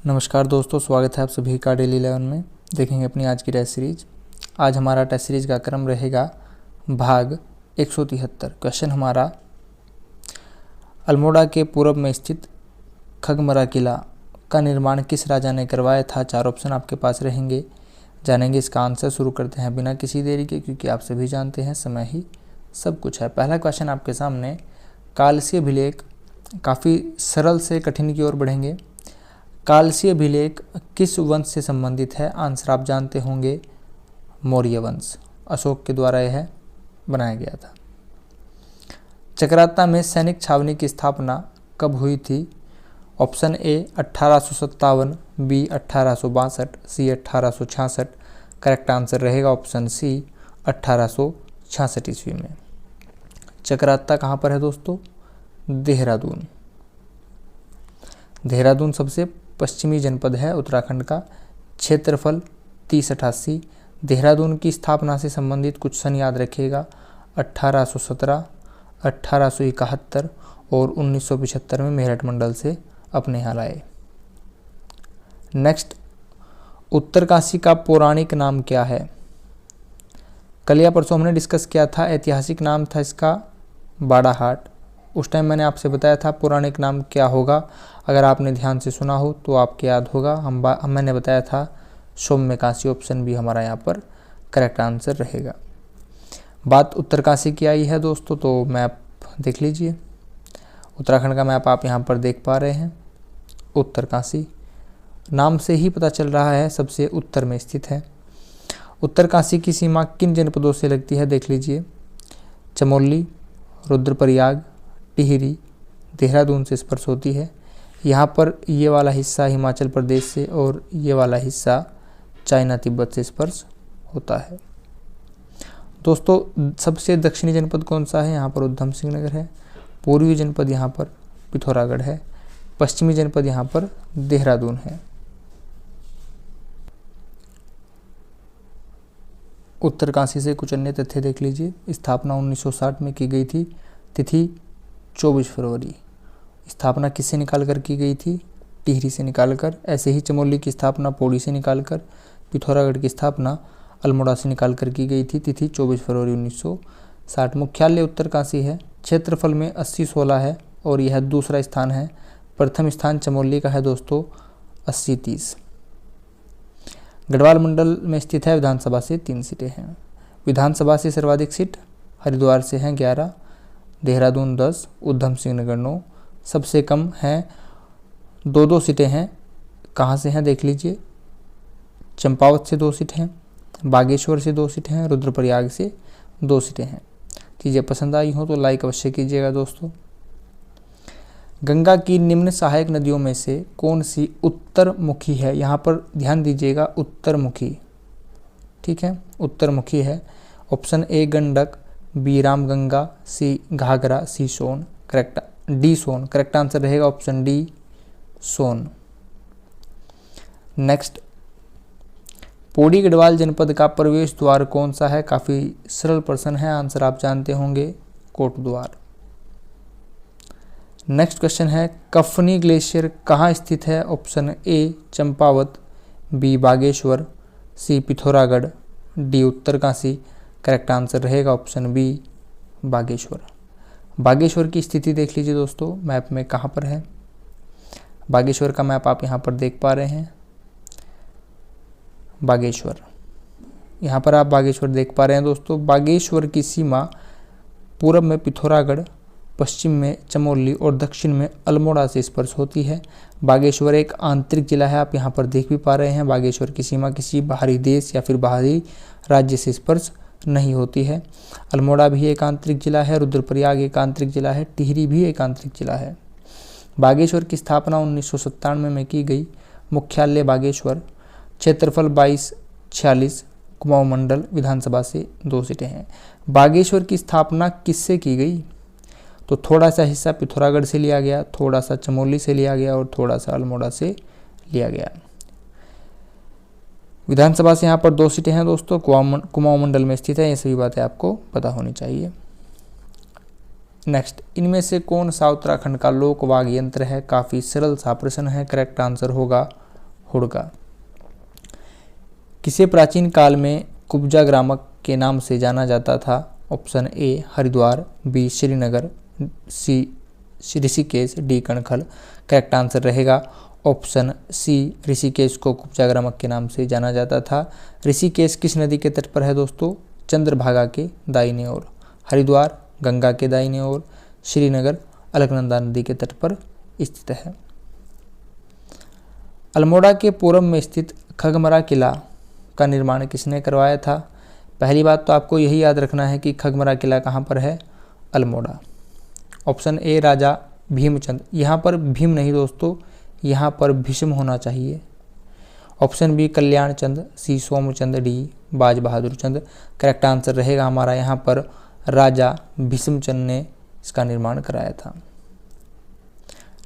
नमस्कार दोस्तों, स्वागत है आप सभी का डेली 11 में। देखेंगे अपनी आज की टेस्ट सीरीज। आज हमारा टेस्ट सीरीज का क्रम रहेगा भाग 173। क्वेश्चन हमारा, अल्मोड़ा के पूर्व में स्थित खगमरा किला का निर्माण किस राजा ने करवाया था। 4 ऑप्शन आपके पास रहेंगे, जानेंगे इसका आंसर। शुरू करते हैं बिना किसी देरी के, क्योंकि आप सभी जानते हैं समय ही सब कुछ है। पहला क्वेश्चन आपके सामने, कालसी अभिलेख, काफ़ी सरल से कठिन की ओर बढ़ेंगे। कालसी अभिलेख किस वंश से संबंधित है। आंसर आप जानते होंगे, मौर्य वंश। अशोक के द्वारा यह बनाया गया था। चकराता में सैनिक छावनी की स्थापना कब हुई थी। Option A 1857, B 1862, C 1866। Correct answer रहेगा ऑप्शन सी 1866 ईस्वी में। चकराता कहाँ पर है दोस्तों? देहरादून। देहरादून सबसे पश्चिमी जनपद है उत्तराखंड का। क्षेत्रफल 3088। देहरादून की स्थापना से संबंधित कुछ सन याद रखिएगा। 1817, 1871 और 1975 में मेरठ मंडल से अपने यहाँ लाए। नेक्स्ट, उत्तरकाशी का पौराणिक नाम क्या है। कल या परसों हमने डिस्कस किया था, ऐतिहासिक नाम था इसका बाड़ाहाट। उस टाइम मैंने आपसे बताया था पौराणिक नाम क्या होगा। अगर आपने ध्यान से सुना हो तो आपको याद होगा। मैंने बताया था सौम्यकाशी। ऑप्शन भी हमारा यहाँ पर करेक्ट आंसर रहेगा। बात उत्तरकाशी की आई है दोस्तों, तो मैप देख लीजिए। उत्तराखंड का मैप आप यहाँ पर देख पा रहे हैं। उत्तरकाशी नाम से ही पता चल रहा है सबसे उत्तर में स्थित है। उत्तरकाशी की सीमा किन जनपदों से लगती है, देख लीजिए। चमोली, रुद्रप्रयाग, टिहरी, देहरादून से स्पर्श होती है। यहाँ पर ये वाला हिस्सा हिमाचल प्रदेश से और ये वाला हिस्सा चाइना तिब्बत से स्पर्श होता है। दोस्तों, सबसे दक्षिणी जनपद कौन सा है? यहाँ पर उधम सिंह नगर है। पूर्वी जनपद यहाँ पर पिथौरागढ़ है। पश्चिमी जनपद यहाँ पर देहरादून है। उत्तरकाशी से कुछ अन्य तथ्य देख लीजिए। स्थापना 1960 में की गई थी। तिथि 24 फरवरी। स्थापना किससे निकालकर की गई थी? टिहरी से निकालकर। ऐसे ही चमोली की स्थापना पौड़ी से निकालकर, पिथौरागढ़ की स्थापना अल्मोड़ा से निकालकर की गई थी। तिथि 24 फरवरी 1960। मुख्यालय उत्तरकाशी है। क्षेत्रफल में 80-16 है और यह दूसरा स्थान है। प्रथम स्थान चमोली का है दोस्तों, 80-30। गढ़वाल मंडल में स्थित है। विधानसभा से 3 सीटें हैं। विधानसभा से सर्वाधिक सीट हरिद्वार से हैं 11, देहरादून 10, उधम सिंह नगर 9। सबसे कम हैं 2-2 सीटें हैं। कहाँ से हैं देख लीजिए। चंपावत से 2 सीटें हैं, बागेश्वर से 2 सीटें हैं, रुद्रप्रयाग से 2 सीटें हैं। चीज़ें पसंद आई हो तो लाइक अवश्य कीजिएगा दोस्तों। गंगा की निम्न सहायक नदियों में से कौन सी उत्तरमुखी है। यहाँ पर ध्यान दीजिएगा, उत्तरमुखी, ठीक है, उत्तरमुखी है। Option A Gandak, B Ramganga, C Ghaghara, C Son. Correct D Son. Correct answer रहेगा option D Son. Next, Pauri Garhwal जनपद का प्रवेश द्वार कौन सा है। काफ़ी सरल प्रश्न है, आंसर आप जानते होंगे, कोटद्वार। नेक्स्ट क्वेश्चन है, कफनी ग्लेशियर कहाँ स्थित है। Option A Champawat, B Bageshwar, C Pithoragarh, D Uttarkashi. Correct answer रहेगा ऑप्शन बी बागेश्वर। बागेश्वर की स्थिति देख लीजिए दोस्तों, मैप में कहाँ पर है। बागेश्वर का मैप आप यहाँ पर देख पा रहे हैं। बागेश्वर, यहाँ पर आप बागेश्वर देख पा रहे हैं दोस्तों। बागेश्वर की सीमा पूरब में पिथौरागढ़, पश्चिम में चमोली और दक्षिण में अल्मोड़ा से स्पर्श होती है। बागेश्वर एक आंतरिक जिला है, आप यहाँ पर देख भी पा रहे हैं। बागेश्वर की सीमा किसी बाहरी देश या फिर बाहरी राज्य से स्पर्श नहीं होती है। अल्मोड़ा भी एक आंतरिक जिला है, रुद्रप्रयाग एक आंतरिक जिला है, टिहरी भी एक आंतरिक जिला है। बागेश्वर की स्थापना 1997 में की गई। मुख्यालय बागेश्वर। क्षेत्रफल 2246। कुमाऊं मंडल। विधानसभा से 2 सीटें हैं। बागेश्वर की स्थापना किससे की गई? तो थोड़ा सा हिस्सा पिथौरागढ़ से लिया गया, थोड़ा सा चमोली से लिया गया और थोड़ा सा अल्मोड़ा से लिया गया। विधानसभा से यहाँ पर 2 सीटें हैं दोस्तों, कुमाऊं मंडल में स्थित है। ये सभी बातें आपको पता होनी चाहिए। नेक्स्ट, इनमें से कौन सा उत्तराखंड का लोक वाद्य यंत्र है? काफ़ी सरल सा प्रश्न है। करेक्ट आंसर होगा हुड़का। किसे प्राचीन काल में कुब्जा ग्रामक के नाम से जाना जाता था? Option A Haridwar, B Srinagar, C Rishikesh, D Kankhal. Correct answer रहेगा ऑप्शन सी, ऋषिकेश को कुब्जा ग्रामक के नाम से जाना जाता था। ऋषिकेश किस नदी के तट पर है दोस्तों? चंद्रभागा के दाहिने ओर। हरिद्वार गंगा के दाहिने ओर। श्रीनगर अलकनंदा नदी के तट पर स्थित है। अल्मोड़ा के पूरब में स्थित खगमरा किला का निर्माण किसने करवाया था? पहली बात तो आपको यही याद रखना है कि खगमरा किला कहाँ पर है? अल्मोड़ा। ऑप्शन ए राजा भीमचंद, यहाँ पर भीम नहीं दोस्तों, यहाँ पर भीष्म होना चाहिए। ऑप्शन बी कल्याण चंद, सी सोमचंद, डी बाज बहादुर चंद। करेक्ट आंसर रहेगा हमारा यहाँ पर राजा भीष्मचंद ने इसका निर्माण कराया था।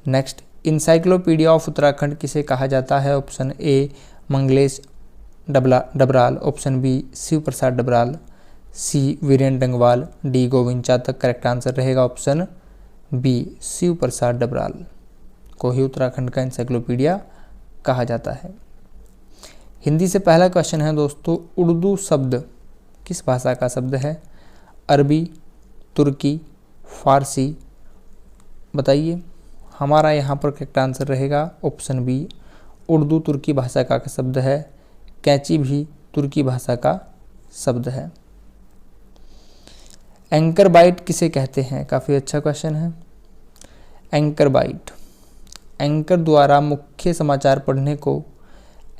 नेक्स्ट, इंसाइक्लोपीडिया ऑफ उत्तराखंड किसे कहा जाता है? Option A Manglesh Dabral, option B Shiv Prasad Dabral, C Virendra Dangwal, D Govind Chatak. Correct answer रहेगा ऑप्शन बी शिव प्रसाद डबराल को ही उत्तराखंड का इंसाइक्लोपीडिया कहा जाता है। हिंदी से पहला क्वेश्चन है दोस्तों, उर्दू शब्द किस भाषा का शब्द है? अरबी, तुर्की, फारसी, बताइए। हमारा यहाँ पर करेक्ट आंसर रहेगा ऑप्शन बी, उर्दू तुर्की भाषा का शब्द है। कैंची भी तुर्की भाषा का शब्द है। एंकर बाइट किसे कहते हैं? काफ़ी अच्छा क्वेश्चन है। एंकर बाइट, एंकर द्वारा मुख्य समाचार पढ़ने को,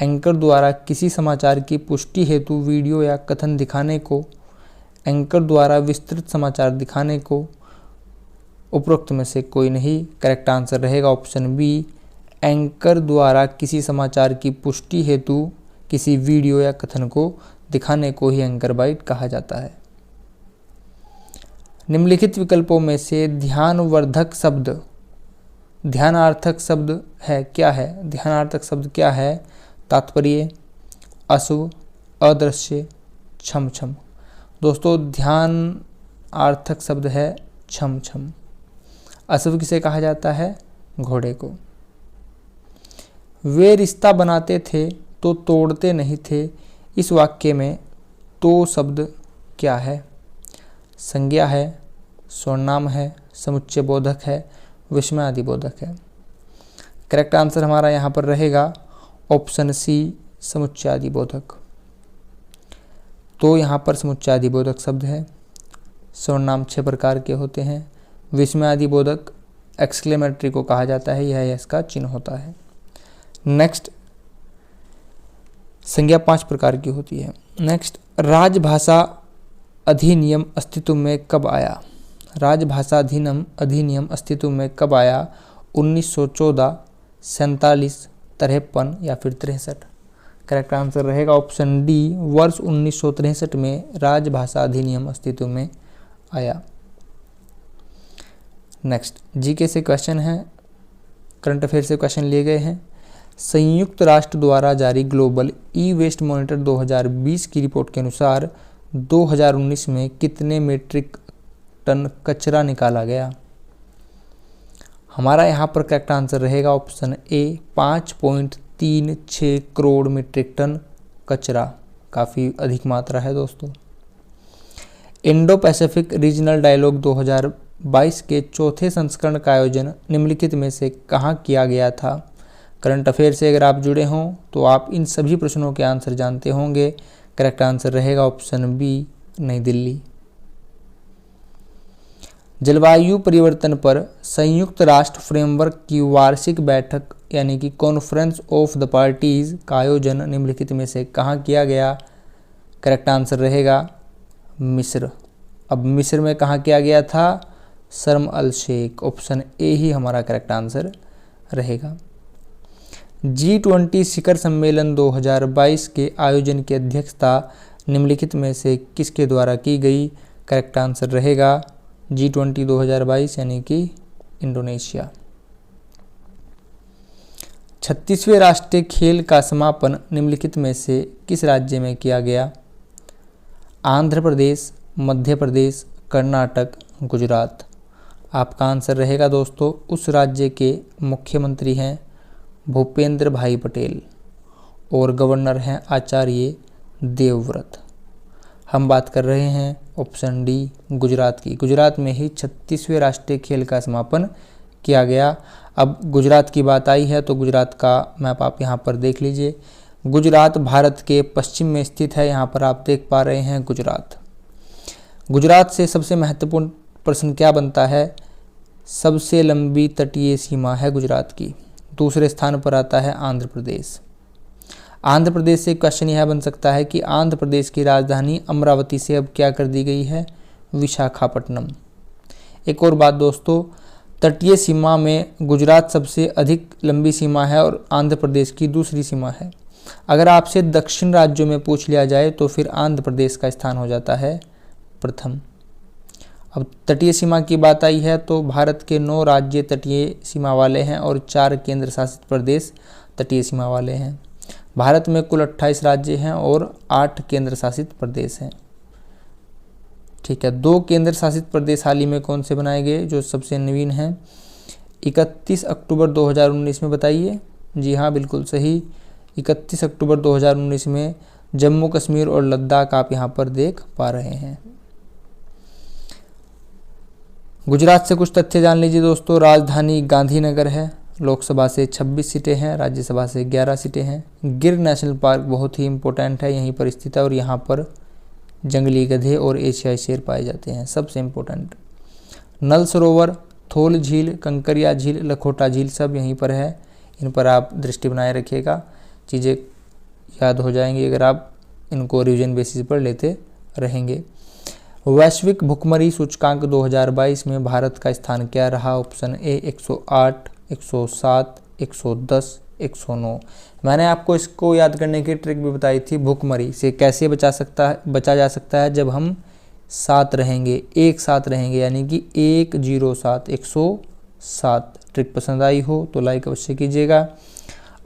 एंकर द्वारा किसी समाचार की पुष्टि हेतु वीडियो या कथन दिखाने को, एंकर द्वारा विस्तृत समाचार दिखाने को, उपरोक्त में से कोई नहीं। करेक्ट आंसर रहेगा ऑप्शन बी, एंकर द्वारा किसी समाचार की पुष्टि हेतु किसी वीडियो या कथन को दिखाने को ही एंकर बाइट कहा जाता है। निम्नलिखित विकल्पों में से ध्यानवर्धक शब्द ध्यानार्थक शब्द है क्या है? ध्यानार्थक शब्द क्या है? तात्पर्य, अशुभ, अदृश्य, छम छम। दोस्तों ध्यानार्थक शब्द है छम छम। अशुभ किसे कहा जाता है? घोड़े को। वे रिश्ता बनाते थे तो तोड़ते नहीं थे, इस वाक्य में तो शब्द क्या है? संज्ञा है, सर्वनाम है, समुच्चय बोधक है, विस्मयादि बोधक है। करेक्ट आंसर हमारा यहाँ पर रहेगा ऑप्शन सी, समुच्चयादि बोधक। तो यहाँ पर समुच्चयादि बोधक शब्द है। सर्वनाम 6 प्रकार के होते हैं। विस्मयादि बोधक एक्सक्लेमेटरी को कहा जाता है, यह इसका चिन्ह होता है। नेक्स्ट, संज्ञा 5 प्रकार की होती है। नेक्स्ट, राजभाषा अधिनियम अस्तित्व में कब आया? राजभाषा अधिनियम अस्तित्व में कब आया? 1914, 47, 53 या फिर 63। करेक्ट आंसर रहेगा ऑप्शन डी, वर्ष 1963 में राजभाषा अधिनियम अस्तित्व में आया। नेक्स्ट, जीके से क्वेश्चन है, करंट अफेयर से क्वेश्चन लिए गए हैं। संयुक्त राष्ट्र द्वारा जारी ग्लोबल ई वेस्ट मॉनिटर 2020 की रिपोर्ट के अनुसार 2019 में कितने मीट्रिक टन कचरा निकाला गया? हमारा यहाँ पर करेक्ट आंसर रहेगा option A, 5.36 crore metric ton कचरा। काफ़ी अधिक मात्रा है दोस्तों। इंडो पैसिफिक रीजनल डायलॉग 2022 के चौथे संस्करण का आयोजन निम्नलिखित में से कहाँ किया गया था? करंट अफेयर से अगर आप जुड़े हों तो आप इन सभी प्रश्नों के आंसर जानते होंगे। करेक्ट आंसर रहेगा ऑप्शन बी, नई दिल्ली। जलवायु परिवर्तन पर संयुक्त राष्ट्र फ्रेमवर्क की वार्षिक बैठक यानी कि कॉन्फ्रेंस ऑफ द पार्टीज का आयोजन निम्नलिखित में से कहाँ किया गया? करेक्ट आंसर रहेगा मिस्र। अब मिस्र में कहाँ किया गया था? शर्म अल शेख। ऑप्शन ए ही हमारा करेक्ट आंसर रहेगा। G20 शिखर सम्मेलन 2022 के आयोजन की अध्यक्षता निम्नलिखित में से किसके द्वारा की गई? करेक्ट आंसर रहेगा G20 2022 यानी कि इंडोनेशिया। 36वें राष्ट्रीय खेल का समापन निम्नलिखित में से किस राज्य में किया गया? आंध्र प्रदेश, मध्य प्रदेश, कर्नाटक, गुजरात। आपका आंसर रहेगा दोस्तों, उस राज्य के मुख्यमंत्री हैं भूपेंद्र भाई पटेल। और गवर्नर हैं आचार्य देवव्रत। हम बात कर रहे हैं ऑप्शन डी गुजरात की। गुजरात में ही 36वें राष्ट्रीय खेल का समापन किया गया। अब गुजरात की बात आई है तो गुजरात का मैप आप यहाँ पर देख लीजिए। गुजरात भारत के पश्चिम में स्थित है। यहाँ पर आप देख पा रहे हैं गुजरात। गुजरात से सबसे महत्वपूर्ण प्रश्न क्या बनता है? सबसे लंबी तटीय सीमा है गुजरात की। दूसरे स्थान पर आता है आंध्र प्रदेश। आंध्र प्रदेश से क्वेश्चन यह बन सकता है कि आंध्र प्रदेश की राजधानी अमरावती से अब क्या कर दी गई है? विशाखापट्टनम। एक और बात दोस्तों, तटीय सीमा में गुजरात सबसे अधिक लंबी सीमा है और आंध्र प्रदेश की दूसरी सीमा है। अगर आपसे दक्षिण राज्यों में पूछ लिया जाए तो फिर आंध्र प्रदेश का स्थान हो जाता है प्रथम। अब तटीय सीमा की बात आई है तो भारत के 9 राज्य तटीय सीमा वाले हैं और 4 केंद्र शासित प्रदेश तटीय सीमा वाले हैं। भारत में कुल 28 राज्य हैं और 8 केंद्र शासित प्रदेश हैं। ठीक है, 2 केंद्र शासित प्रदेश हाल ही में कौन से बनाए गए जो सबसे नवीन हैं? 31 अक्टूबर 2019 में बताइए। जी हाँ, बिल्कुल सही। 31 अक्टूबर 2019 में जम्मू कश्मीर और लद्दाख आप यहाँ पर देख पा रहे हैं। गुजरात से कुछ तथ्य जान लीजिए दोस्तों। राजधानी गांधीनगर है। लोकसभा से 26 सीटें हैं, राज्यसभा से 11 सीटें हैं। गिर नेशनल पार्क बहुत ही इम्पोर्टेंट है, यहीं पर स्थित है और यहाँ पर जंगली गधे और एशियाई शेर पाए जाते हैं, सबसे इम्पोर्टेंट। नल सरोवर, थोल झील, कंकरिया झील, लखोटा झील सब यहीं पर है। इन पर आप दृष्टि बनाए रखिएगा, चीज़ें याद हो जाएंगी अगर आप इनको रिवीजन बेसिस पर लेते रहेंगे। वैश्विक भुखमरी सूचकांक 2022 में भारत का स्थान क्या रहा? Option A 108, 107, 110, 109। मैंने आपको इसको याद करने की ट्रिक भी बताई थी। भुखमरी से कैसे बचा जा सकता है? जब हम साथ रहेंगे, एक साथ रहेंगे, यानी कि 107, 107। ट्रिक पसंद आई हो तो लाइक अवश्य कीजिएगा।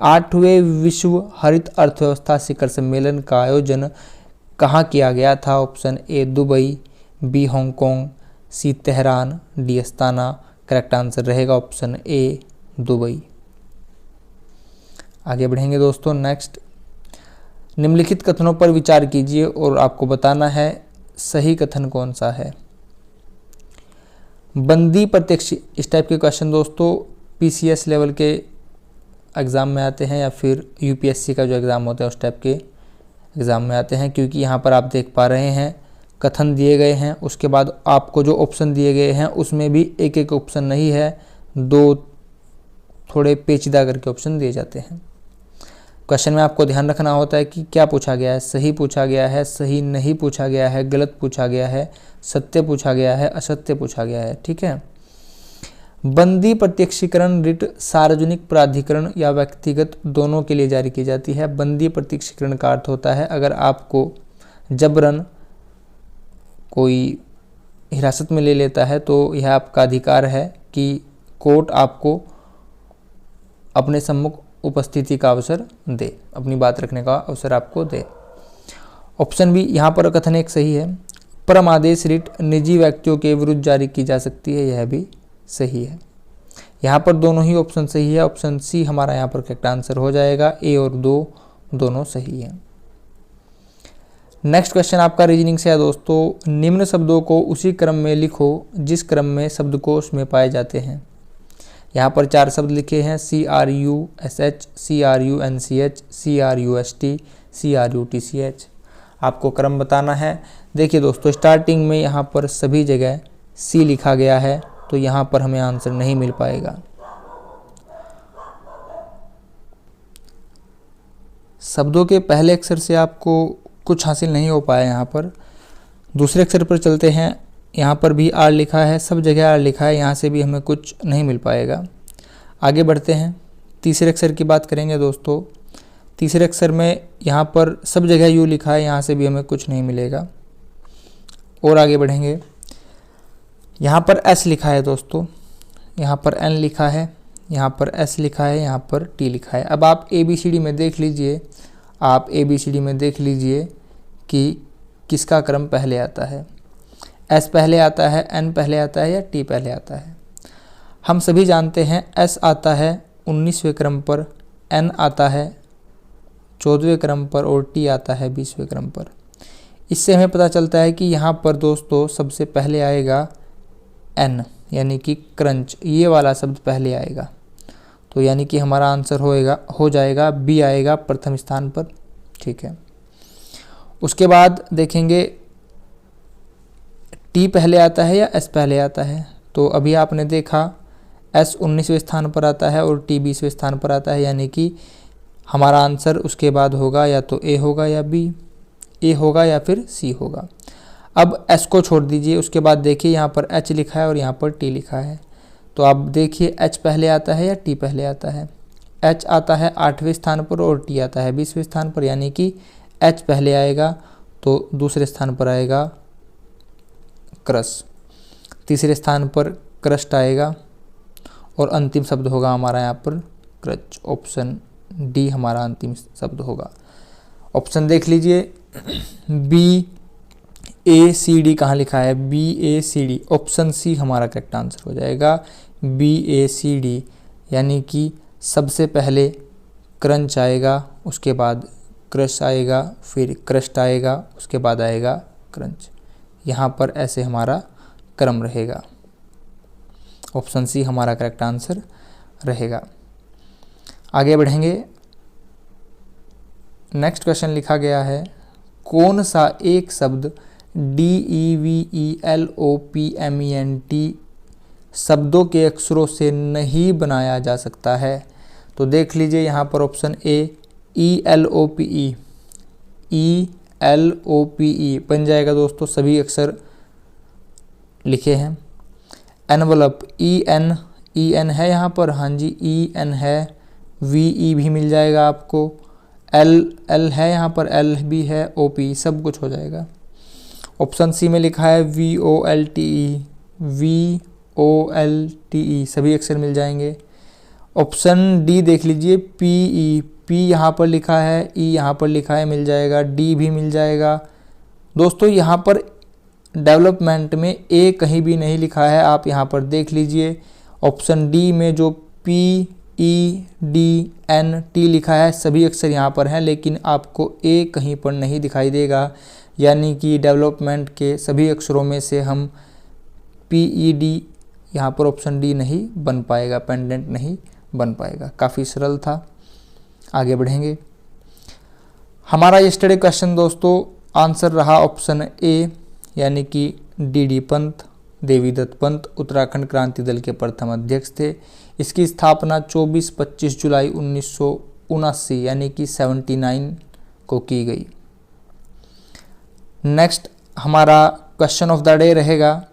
8वें विश्व हरित अर्थव्यवस्था शिखर सम्मेलन का आयोजन कहाँ किया गया था? Option A Dubai, B Hong Kong, C Tehran, D Astana. Correct answer रहेगा ऑप्शन ए दुबई। आगे बढ़ेंगे दोस्तों। नेक्स्ट, निम्नलिखित कथनों पर विचार कीजिए और आपको बताना है सही कथन कौन सा है। बंदी प्रत्यक्ष, इस टाइप के क्वेश्चन दोस्तों पीसीएस लेवल के एग्ज़ाम में आते हैं या फिर यूपीएससी का जो एग्ज़ाम होता है उस टाइप के एग्ज़ाम में आते हैं, क्योंकि यहाँ पर आप देख पा रहे हैं कथन दिए गए हैं, उसके बाद आपको जो ऑप्शन दिए गए हैं उसमें भी एक एक ऑप्शन नहीं है, 2 थोड़े पेचीदा करके ऑप्शन दिए जाते हैं। क्वेश्चन में आपको ध्यान रखना होता है कि क्या पूछा गया है। सही पूछा गया है, सही नहीं पूछा गया है, गलत पूछा गया है, सत्य पूछा गया है, असत्य पूछा गया है। ठीक है। बंदी प्रत्यक्षीकरण रिट सार्वजनिक प्राधिकरण या व्यक्तिगत दोनों के लिए जारी की जाती है। बंदी प्रत्यक्षीकरण का अर्थ होता है अगर आपको जबरन कोई हिरासत में ले लेता है तो यह आपका अधिकार है कि कोर्ट आपको अपने सम्मुख उपस्थिति का अवसर दे, अपनी बात रखने का अवसर आपको दे। ऑप्शन बी यहाँ पर कथन एक सही है। परम आदेश रिट निजी व्यक्तियों के विरुद्ध जारी की जा सकती है, यह भी सही है। यहाँ पर दोनों ही ऑप्शन सही है। ऑप्शन सी हमारा यहाँ पर करेक्ट आंसर हो जाएगा। ए और 2 दोनों सही है। नेक्स्ट क्वेश्चन आपका रीजनिंग से है दोस्तों। निम्न शब्दों को उसी क्रम में लिखो जिस क्रम में शब्दकोश में पाए जाते हैं। यहाँ पर 4 शब्द लिखे हैं, CRUSH, CRUNCH, CRUST, CRUTCH। आपको क्रम बताना है। देखिए दोस्तों, स्टार्टिंग में यहाँ पर सभी जगह C लिखा गया है तो यहाँ पर हमें आंसर नहीं मिल पाएगा। शब्दों के पहले अक्षर से आपको कुछ हासिल नहीं हो पाया। यहाँ पर दूसरे अक्षर पर चलते हैं। यहाँ पर भी R लिखा है, सब जगह R लिखा है, यहाँ से भी हमें कुछ नहीं मिल पाएगा। आगे बढ़ते हैं। तीसरे अक्षर की बात करेंगे दोस्तों। तीसरे अक्षर में यहाँ पर सब जगह U लिखा है, यहाँ से भी हमें कुछ नहीं मिलेगा। और आगे बढ़ेंगे। यहाँ पर S लिखा है दोस्तों, यहाँ पर N लिखा है, यहाँ पर S लिखा है, यहाँ पर T लिखा है। अब आप ABCD में देख लीजिए, आप ABCD में देख लीजिए कि किसका क्रम पहले आता है। S पहले आता है, N पहले आता है या T पहले आता है। हम सभी जानते हैं S आता है 19वें क्रम पर, N आता है 14वें क्रम पर और टी आता है 20वें क्रम पर। इससे हमें पता चलता है कि यहाँ पर दोस्तों सबसे पहले आएगा एन यानी कि क्रंच, ये वाला शब्द पहले आएगा। तो यानी कि हमारा आंसर हो जाएगा बी आएगा प्रथम स्थान पर। ठीक है, उसके बाद देखेंगे टी पहले आता है या एस पहले आता है। तो अभी आपने देखा एस 19वें स्थान पर आता है और टी 20वें स्थान पर आता है, यानी कि हमारा आंसर उसके बाद होगा या तो ए होगा या बी, ए होगा या फिर सी होगा। अब एस को छोड़ दीजिए, उसके बाद देखिए यहाँ पर एच लिखा है और यहाँ पर टी लिखा है। तो आप देखिए एच पहले आता है या टी पहले आता है। एच आता है 8वें स्थान पर और टी आता है 20वें स्थान पर, यानी कि एच पहले आएगा तो दूसरे स्थान पर आएगा क्रस, तीसरे स्थान पर क्रस्ट आएगा और अंतिम शब्द होगा हमारा यहाँ पर क्रच। ऑप्शन डी हमारा अंतिम शब्द होगा। ऑप्शन देख लीजिए बी ए सी डी कहाँ लिखा है, बी ए सी डी। ऑप्शन सी हमारा करेक्ट आंसर हो जाएगा बी ए सी डी, यानी कि सबसे पहले क्रंच आएगा, उसके बाद क्रश आएगा, फिर क्रस्ट आएगा, उसके बाद आएगा क्रंच। यहाँ पर ऐसे हमारा क्रम रहेगा। ऑप्शन सी हमारा करेक्ट आंसर रहेगा। आगे बढ़ेंगे। नेक्स्ट क्वेश्चन लिखा गया है, कौन सा एक शब्द DEVELOPMENT शब्दों के अक्षरों से नहीं बनाया जा सकता है। तो देख लीजिए यहाँ पर ऑप्शन ए ELOPE बन जाएगा दोस्तों, सभी अक्षर लिखे हैं। एनवलप EN है यहाँ पर, हाँ जी EN है। VE भी मिल जाएगा आपको, L है यहाँ पर, L भी है, OP सब कुछ हो जाएगा। ऑप्शन सी में लिखा है VOLTE सभी अक्षर मिल जाएंगे। ऑप्शन डी देख लीजिए P यहाँ पर लिखा है, E यहाँ पर लिखा है, मिल जाएगा। D भी मिल जाएगा। दोस्तों यहाँ पर डेवलपमेंट में ए कहीं भी नहीं लिखा है, आप यहाँ पर देख लीजिए। ऑप्शन डी में जो PEDNT लिखा है सभी अक्षर यहाँ पर हैं, लेकिन आपको ए कहीं पर नहीं दिखाई देगा, यानी कि डेवलपमेंट के सभी अक्षरों में से हम PED यहाँ पर ऑप्शन डी नहीं बन पाएगा, पेंडेंट नहीं बन पाएगा। काफ़ी सरल था। आगे बढ़ेंगे। हमारा यस्टरडे क्वेश्चन दोस्तों आंसर रहा ऑप्शन ए, यानी कि DD पंत, देवीदत्त पंत उत्तराखंड क्रांति दल के प्रथम अध्यक्ष थे। इसकी स्थापना 24-25 जुलाई 1979 यानी कि 79 को की गई। नेक्स्ट हमारा क्वेश्चन ऑफ द डे रहेगा,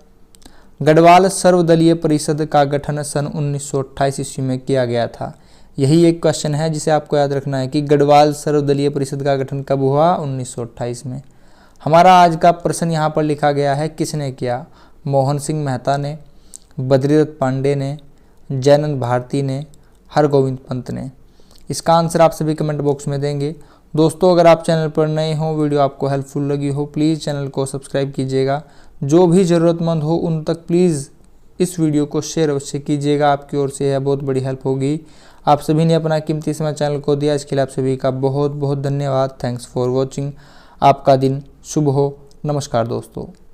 गढ़वाल सर्वदलीय परिषद का गठन सन 1928 ईस्वी में किया गया था। यही एक क्वेश्चन है जिसे आपको याद रखना है कि गढ़वाल सर्वदलीय परिषद का गठन कब हुआ, 1928 में। हमारा आज का प्रश्न यहाँ पर लिखा गया है, किसने किया? मोहन सिंह मेहता ने, बद्रीदत्त पांडे ने, जयनंद भारती ने, हरगोविंद पंत ने। इसका आंसर आप सभी कमेंट बॉक्स में देंगे। दोस्तों अगर आप चैनल पर नए हो, वीडियो आपको हेल्पफुल लगी हो, प्लीज़ चैनल को सब्सक्राइब कीजिएगा। जो भी ज़रूरतमंद हो उन तक प्लीज़ इस वीडियो को शेयर अवश्य कीजिएगा, आपकी ओर से यह बहुत बड़ी हेल्प होगी। आप सभी ने अपना कीमती समय चैनल को दिया, इसके लिए आप सभी का बहुत बहुत धन्यवाद। Thanks for watching. आपका दिन शुभ हो। नमस्कार दोस्तों।